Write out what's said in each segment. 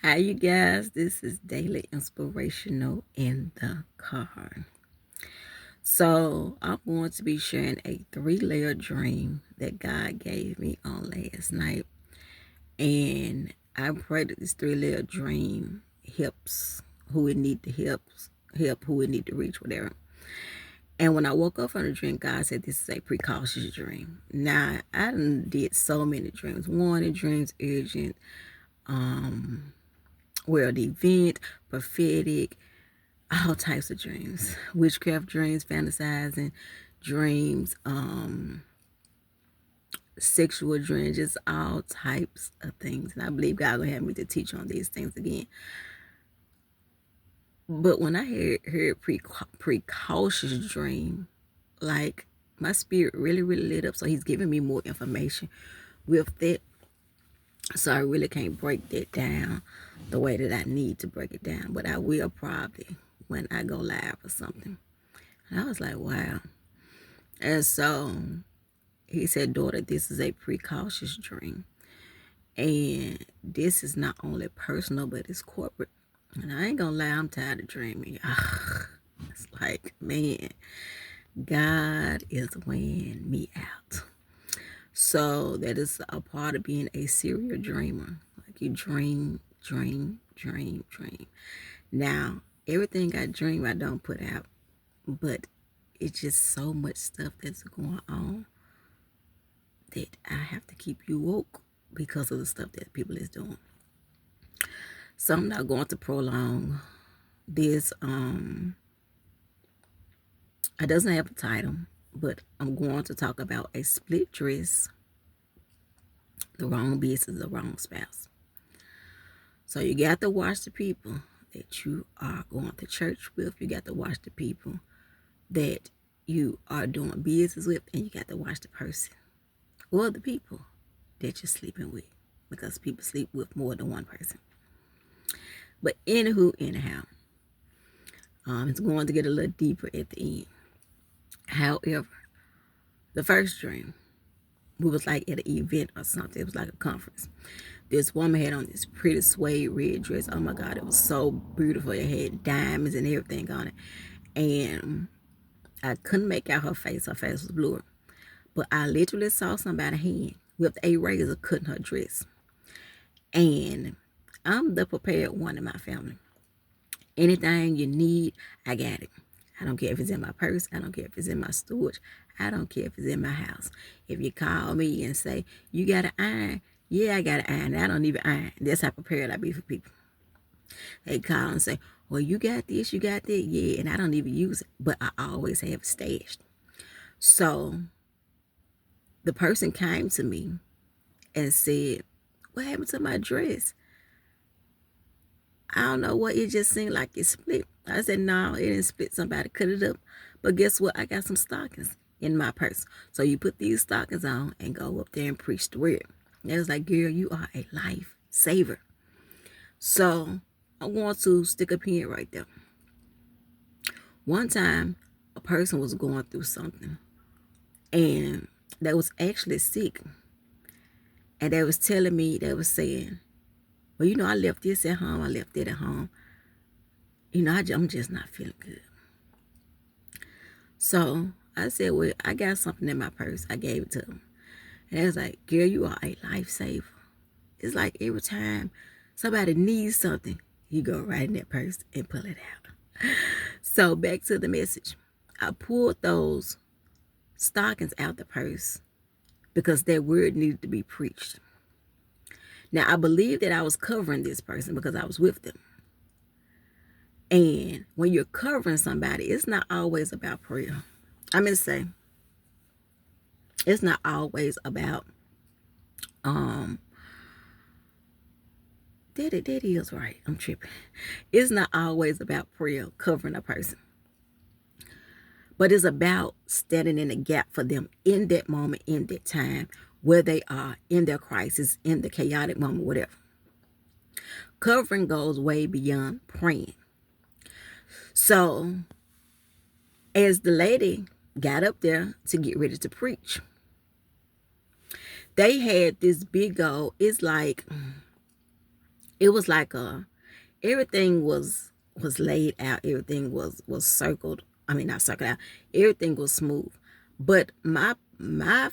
Hi, you guys. This is Daily Inspirational in the car. So, I'm going to be sharing a three-layer dream that God gave me on last night. And I pray that this three-layer dream helps who it need to help who it need to reach, whatever. And when I woke up from the dream, God said this is a precautious dream. Now, I did so many dreams. Warning dreams, urgent, world event, prophetic, all types of dreams, witchcraft dreams, fantasizing dreams, sexual dreams, just all types of things. And I believe God will have me to teach on these things again. But when I heard precautious dream, like my spirit really lit up. So he's giving me more information with that. So I really can't break that down the way that I need to break it down. But I will probably when I go live or something. And I was like, wow. And so he said, daughter, this is a precautious dream. And this is not only personal, but it's corporate. And I ain't gonna lie, I'm tired of dreaming. It's like, man, God is weighing me out. So that is a part of being a serial dreamer. Like you dream. Now, everything I dream, I don't put out. But it's just so much stuff that's going on that I have to keep you woke because of the stuff that people is doing. So I'm not going to prolong this. It doesn't have a title, but I'm going to talk about a split dress, the wrong business, the wrong spouse. So you got to watch the people that you are going to church with. You got to watch the people that you are doing business with, and you got to watch the person or the people that you're sleeping with, because people sleep with more than one person. But anyhow, it's going to get a little deeper at the end. However, the first dream, we was like at an event or something. It was like a conference. This woman had on this pretty suede red dress. Oh my God, it was so beautiful. It had diamonds and everything on it. And I couldn't make out her face. Her face was blurred. But I literally saw somebody's hand with a razor cutting her dress. And I'm the prepared one in my family. Anything you need, I got it. I don't care if it's in my purse. I don't care if it's in my storage. I don't care if it's in my house. If you call me and say, you got an iron? Yeah, I got an iron. I don't even iron. That's how prepared I be for people. They call and say, well, you got this, you got that. Yeah, and I don't even use it. But I always have it stashed. So the person came to me and said, what happened to my dress? I don't know what, it just seemed like it split. I said, no, it didn't split. Somebody cut it up. But guess what? I got some stockings in my purse. So you put these stockings on and go up there and preach the word. And it was like, girl, you are a life saver. So I want to stick a pin right there. One time, a person was going through something, and they was actually sick. And they was telling me, they was saying, well, you know, I left this at home. I left that at home. You know, I'm just not feeling good. So I said, well, I got something in my purse. I gave it to them. And they was like, girl, you are a lifesaver. It's like every time somebody needs something, you go right in that purse and pull it out. So back to the message. I pulled those stockings out the purse because that word needed to be preached. Now, I believe that I was covering this person because I was with them. And when you're covering somebody, it's not always about prayer. I'm going to say, it's not always about, that is right. I'm tripping. It's not always about prayer covering a person. But it's about standing in the gap for them in that moment, in that time, where they are, in their crisis, in the chaotic moment, whatever. Covering goes way beyond praying. So, as the lady got up there to get ready to preach, they had this big old, it's like It was like everything was laid out. Everything was circled. I mean, not circled out. Everything was smooth. But my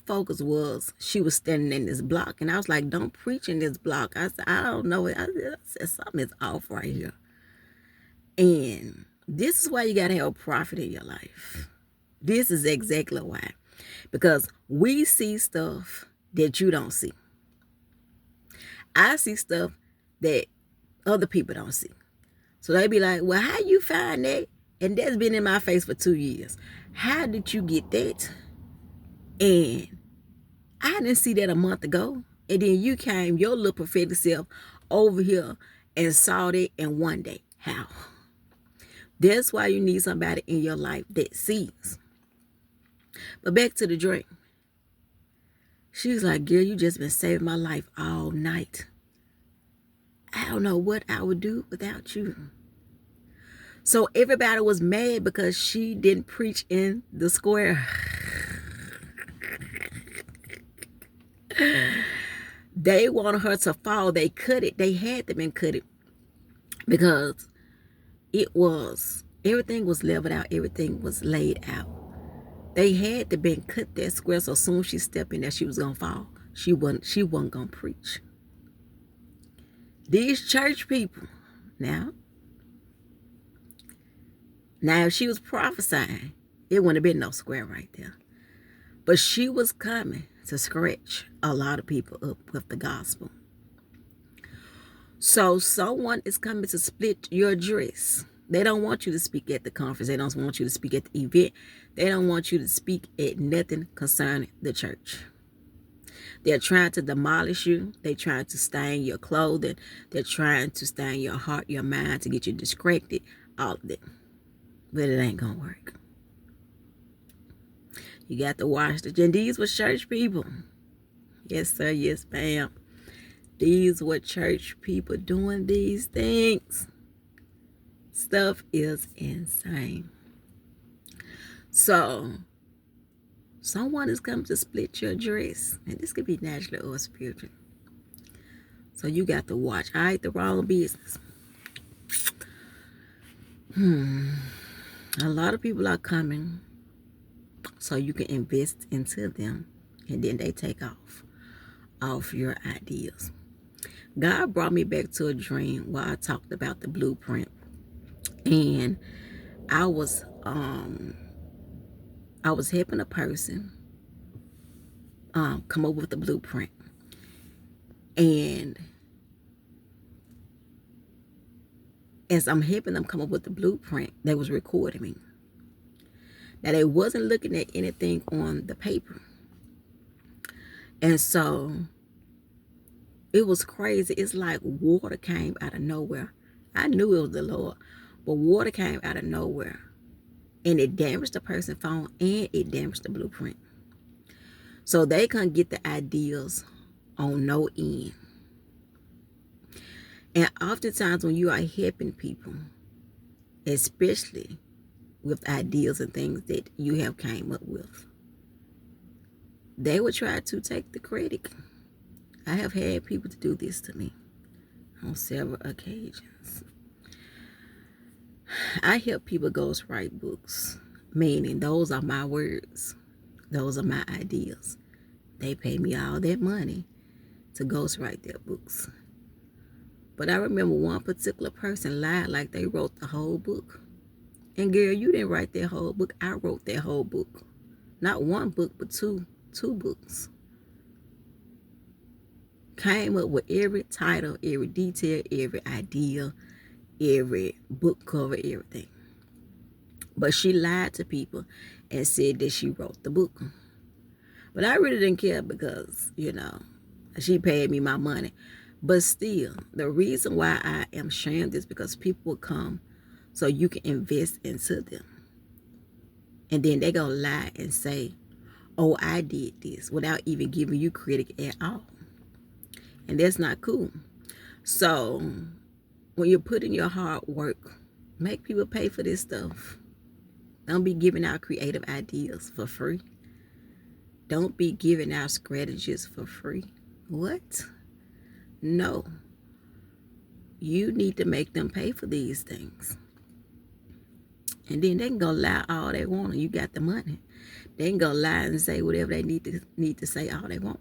focus was she was standing in this block, and I was like, "Don't preach in this block." I said, "I don't know." I said something is off right here. And this is why you gotta have a prophet in your life. This is exactly why, because we see stuff that you don't see. I see stuff that other people don't see. So they be like, well, how you find that? And that's been in my face for 2 years. How did you get that? And I didn't see that a month ago. And then you came, your little prophetic self, over here and saw that in one day. How? That's why you need somebody in your life that sees. But back to the dream. She was like, girl, you just been saving my life all night. I don't know what I would do without you. So everybody was mad because she didn't preach in the square. They wanted her to fall. They cut it. They had to been cut it because everything was leveled out. Everything was laid out. They had to been cut that square, so soon as she stepped in there, she was gonna fall. She wasn't gonna preach. These church people, now if she was prophesying, it wouldn't have been no square right there. But she was coming to scratch a lot of people up with the gospel. So someone is coming to split your dress. They don't want you to speak at the conference. They don't want you to speak at the event. They don't want you to speak at nothing concerning the church. They're trying to demolish you. They're trying to stain your clothing. They're trying to stain your heart, your mind, to get you distracted. All of it. But it ain't going to work. You got to watch the... And these were church people. Yes, sir. Yes, ma'am. These were church people doing these things. Stuff is insane. So, someone is coming to split your dress. And this could be natural or spiritual. So you got to watch. All right, the wrong business. A lot of people are coming so you can invest into them. And then they take off your ideas. God brought me back to a dream where I talked about the blueprint. And I was helping a person come up with the blueprint. And as I'm helping them come up with the blueprint, they was recording me. Now, they wasn't looking at anything on the paper. And so it was crazy. It's like water came out of nowhere. I knew it was the Lord, but water came out of nowhere. And it damaged the person's phone and it damaged the blueprint. So they couldn't get the ideas on no end. And oftentimes when you are helping people, especially with ideas and things that you have came up with, they will try to take the credit. I have had people to do this to me on several occasions. I help people ghostwrite books, meaning those are my words. Those are my ideas. They pay me all that money to ghostwrite their books. But I remember one particular person lied like they wrote the whole book. And girl, you didn't write that whole book. I wrote that whole book. Not one book, but two books. Came up with every title, every detail, every idea, every book cover, everything. But she lied to people and said that she wrote the book. But I really didn't care because, she paid me my money. But still, the reason why I am sharing this because people will come so you can invest into them. And then they gonna lie and say, oh, I did this without even giving you credit at all. And that's not cool. So when you're putting your hard work, make people pay for this stuff. Don't be giving out creative ideas for free. Don't be giving out strategies for free. What? No. you need to make them pay for these things. And then they can go lie all they want, and you got the money. They can go lie and say whatever they need to say all they want.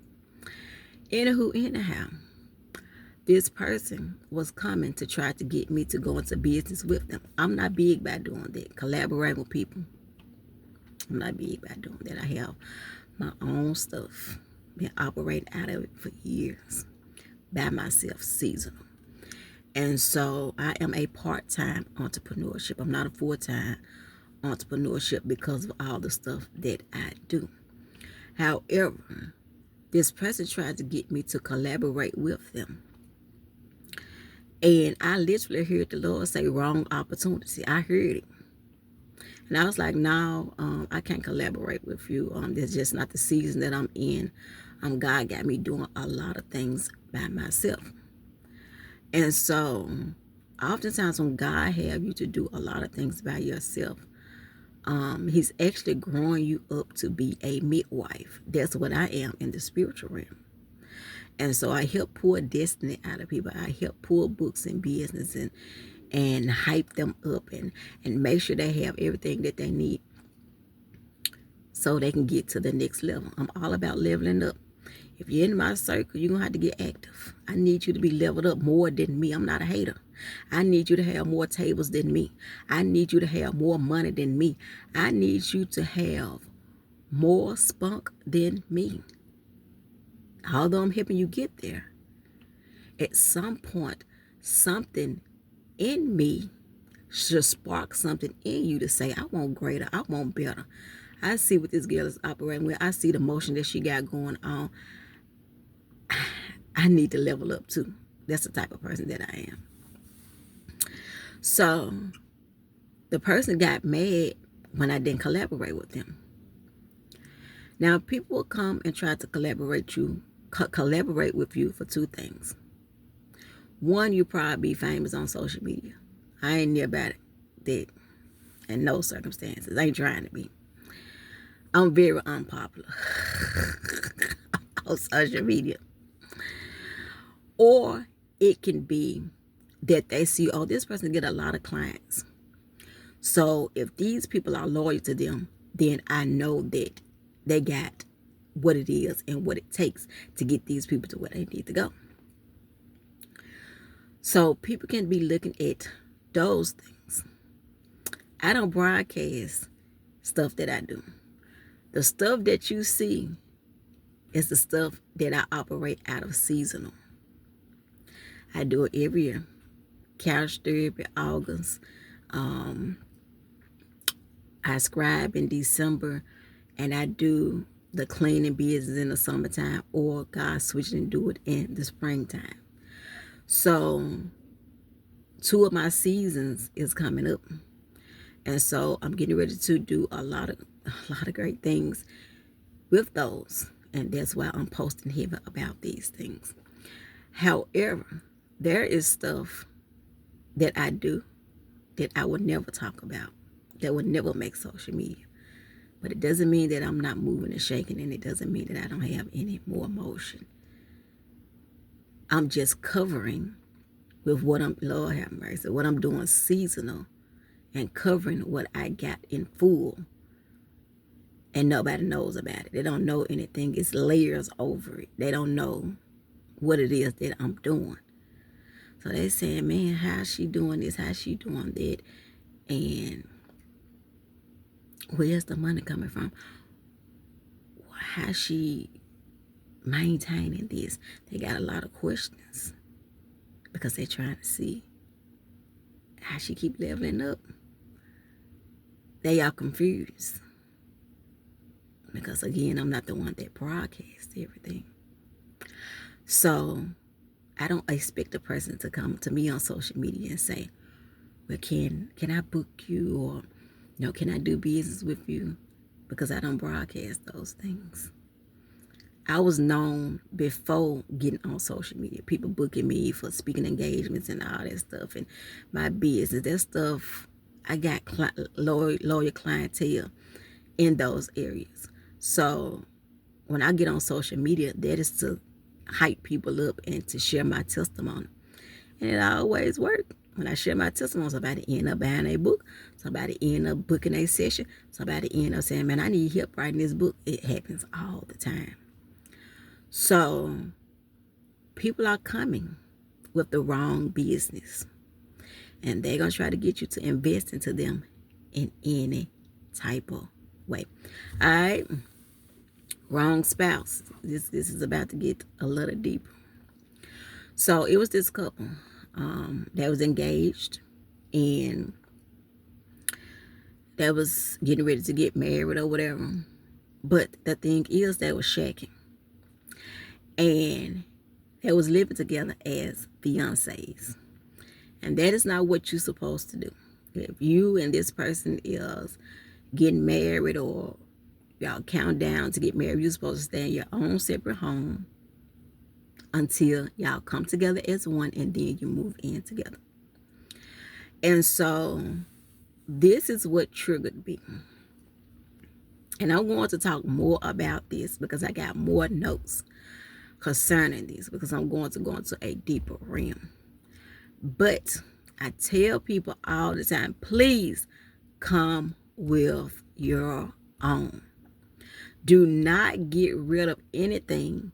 Anyhow, this person was coming to try to get me to go into business with them. I'm not big by doing that. Collaborating with people. I'm not big by doing that. I have my own stuff. Been operating out of it for years. By myself, seasonal. And so I am a part-time entrepreneurship. I'm not a full-time entrepreneurship because of all the stuff that I do. However, this person tried to get me to collaborate with them. And I literally heard the Lord say wrong opportunity. I heard it. And I was like, no, I can't collaborate with you. That's just not the season that I'm in. God got me doing a lot of things by myself. And so, oftentimes when God have you to do a lot of things by yourself, He's actually growing you up to be a midwife. That's what I am in the spiritual realm. And so I help pull destiny out of people. I help pull books and business and hype them up and make sure they have everything that they need so they can get to the next level. I'm all about leveling up. If you're in my circle, you're going to have to get active. I need you to be leveled up more than me. I'm not a hater. I need you to have more tables than me. I need you to have more money than me. I need you to have more spunk than me. Although I'm helping you get there, at some point, something in me should spark something in you to say, I want greater, I want better. I see what this girl is operating with. I see the motion that she got going on. I need to level up too. That's the type of person that I am. So the person got mad when I didn't collaborate with them. Now people will come and try to collaborate with you for two things. One, you probably be famous on social media. I ain't near about that in no circumstances. I ain't trying to be. I'm very unpopular on social media. Or it can be that they see, oh, this person get a lot of clients. So if these people are loyal to them, then I know that they got what it is and what it takes to get these people to where they need to go. So people can be looking at those things. I don't broadcast stuff that I do. The stuff that you see is the stuff that I operate out of seasonal. I do it every year. Couch therapy, August. I scribe in December, and I do the cleaning business in the summertime, or God switching and do it in the springtime. So 2 of my seasons is coming up. And so I'm getting ready to do a lot of great things with those. And that's why I'm posting here about these things. However, there is stuff that I do that I would never talk about, that would never make social media. But it doesn't mean that I'm not moving and shaking, and it doesn't mean that I don't have any more emotion. I'm just covering with what Lord have mercy, what I'm doing seasonal, and covering what I got in full. And nobody knows about it. They don't know anything. It's layers over it. They don't know what it is that I'm doing. So they saying, man, how's she doing this? How's she doing that? And where's the money coming from? How's she maintaining this? They got a lot of questions because they're trying to see how she keep leveling up. They are confused because, again, I'm not the one that broadcasts everything. So I don't expect a person to come to me on social media and say, well, can I book you, or can I do business with you? Because I don't broadcast those things. I was known before getting on social media. People booking me for speaking engagements and all that stuff, and my business, that stuff. I got loyal clientele in those areas. So when I get on social media, that is to hype people up and to share my testimony. And it always worked. When I share my testimony, somebody end up buying a book, somebody end up booking a session, somebody end up saying, man, I need help writing this book. It happens all the time. So people are coming with the wrong business, and they're going to try to get you to invest into them in any type of way. All right. Wrong spouse. This is about to get a little deeper. So it was this couple that was engaged, and that was getting ready to get married or whatever. But the thing is, they were shacking, and they was living together as fiancés. And that is not what you're supposed to do. If you and this person is getting married, or y'all count down to get married, you're supposed to stay in your own separate home until y'all come together as one, and then you move in together. And so this is what triggered me. And I'm going to talk more about this because I got more notes concerning this, because I'm going to go into a deeper realm. But I tell people all the time, please come with your own. Do not get rid of anything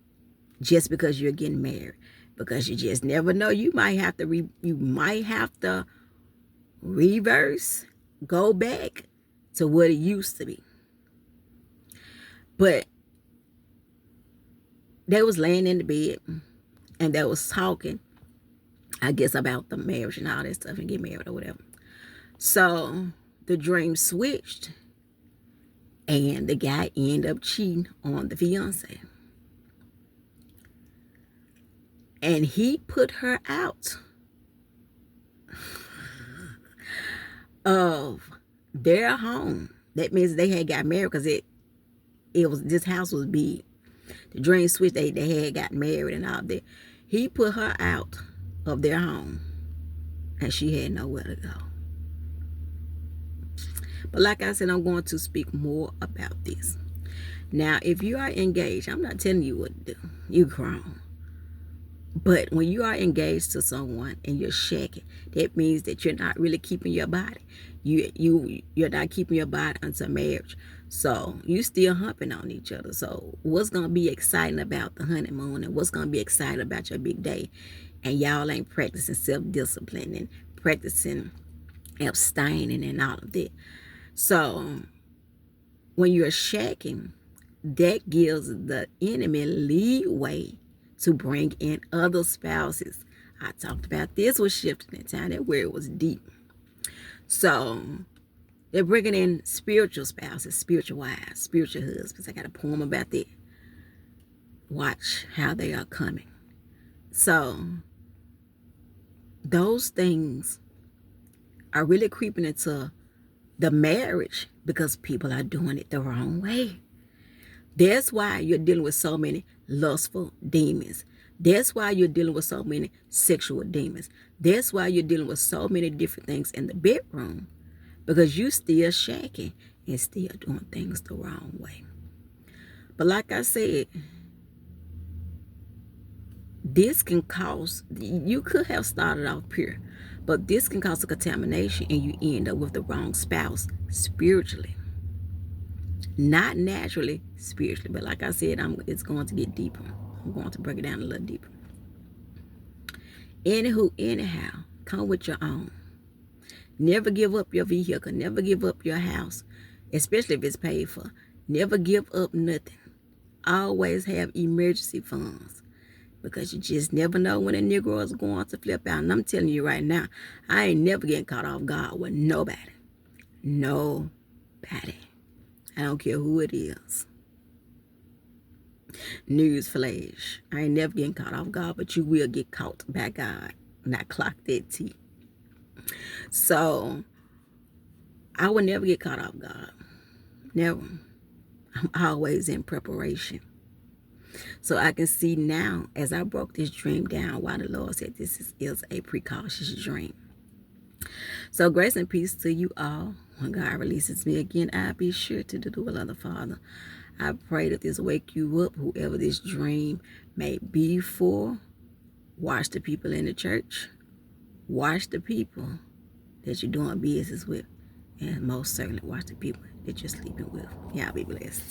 just because you're getting married, because you just never know. You might have to reverse, go back to what it used to be. But they was laying in the bed, and they was talking, I guess, about the marriage and all that stuff, and get married or whatever. So the dream switched, and the guy ended up cheating on the fiance. And he put her out of their home. That means they had got married, because it was, this house was big. The dream switched, they had got married and all that. He put her out of their home, and she had nowhere to go. But like I said, I'm going to speak more about this. Now, if you are engaged, I'm not telling you what to do. You're grown. But when you are engaged to someone and you're shacking, that means that you're not really keeping your body. You're not keeping your body until marriage. So you still humping on each other. So what's going to be exciting about the honeymoon, and what's going to be exciting about your big day, and y'all ain't practicing self-discipline and practicing abstaining and all of that. So when you're shacking, that gives the enemy leeway to bring in other spouses. I talked about this was shifting in time, that where it was deep. So they're bringing in spiritual spouses, spiritual wives, spiritual husbands. I got a poem about that. Watch how they are coming. So those things are really creeping into the marriage, because people are doing it the wrong way. That's why you're dealing with so many lustful demons. That's why you're dealing with so many sexual demons. That's why you're dealing with so many different things in the bedroom, because you still shacking and still doing things the wrong way. But like I said, this can cause, you could have started off pure, but this can cause a contamination, and you end up with the wrong spouse spiritually. Not naturally, spiritually. But like I said, it's going to get deeper. I'm going to break it down a little deeper. Anyhow, come with your own. Never give up your vehicle. Never give up your house, especially if it's paid for. Never give up nothing. Always have emergency funds, because you just never know when a Negro is going to flip out. And I'm telling you right now, I ain't never getting caught off guard with nobody. Nobody. I don't care who it is. News flash. I ain't never getting caught off guard, but you will get caught by God. Not clock that T. So I would never get caught off guard. Never. I'm always in preparation. So I can see now, as I broke this dream down, why the Lord said this is a precautious dream. So grace and peace to you all. When God releases me again, I'll be sure to do the will of the Father. I pray that this wake you up, whoever this dream may be for. Watch the people in the church. Watch the people that you're doing business with, and most certainly watch the people that you're sleeping with. Y'all be blessed.